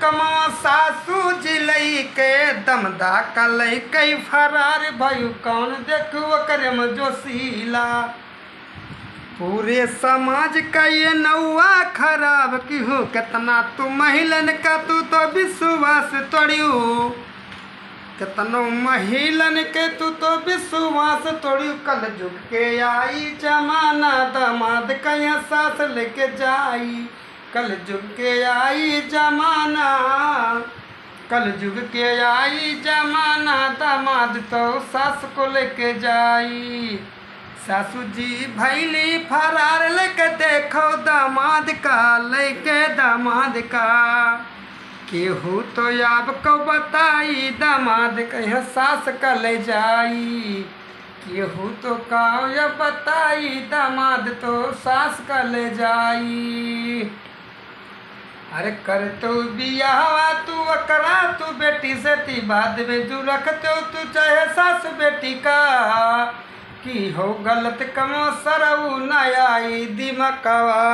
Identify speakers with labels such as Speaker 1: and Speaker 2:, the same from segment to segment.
Speaker 1: कमा सासू जिलई के दमदा कलई कई फरार भयु कौन देखो करम जोशीला। पूरे समाज का ये नौआ खराब की हो कितना तू महिलन का तू तो विश्वास तोड़ियो। कितनो महिलन के तू तो विश्वास तोड़ियो। कल जुग के आई जमाना दामाद कहीं सास लेके जाई। कल जुग के आई जमाना, कल जुग के आई जमाना दामाद तो सास को लेके जाई। सासू जी भैली फरार लेके देखो दामाद का, लेके दामाद का। केहू तो आपको बताई दामाद कहीं सास का ले जाई। केहू तो का बताई दामाद तो सास का ले जाई। अरे कर तो बियाह तू अकरा तू बेटी से ती बाद में जो रखते हो तू चाहे सास बेटी का। की हो गलत कमो सरऊ न आई दिमकवा।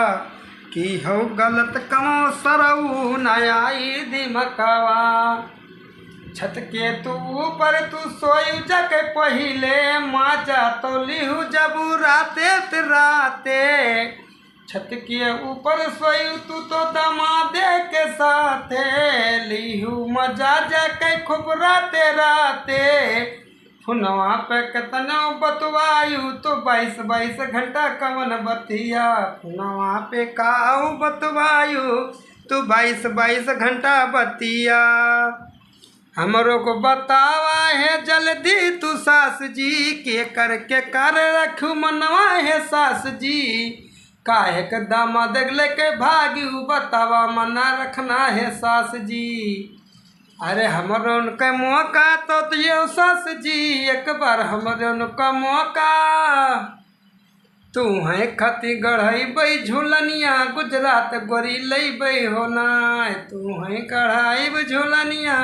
Speaker 1: की हो गलत कमो सरऊ न आई दिमकवा। छत के तू ऊपर तू सोई जाके पहिले माचा तो लिहू जबू राते राते। छत के ऊपर सोई तू तो दमादे के साथे लिहू मजा जाके खूब राते राते। फुनवा पे कितना बतवायु तो 22 घंटा कवन बतिया। फुनवा पे काऊ बतवायु तो 22 घंटा बतिया। हमरो को बतावा है जल्दी तू सास जी के करके कर रखू मनवा है सास जी। काहे के दामाद लेके भागी बतावा मना रखना है सास जी। अरे हमरो उनका मौका तो ये सास जी एक बार हमरो उनका मौका। तू है खती गढ़ई बई झूलनिया गुजरात गोरी लई बई होना। तू है कढ़ाई झूलनिया।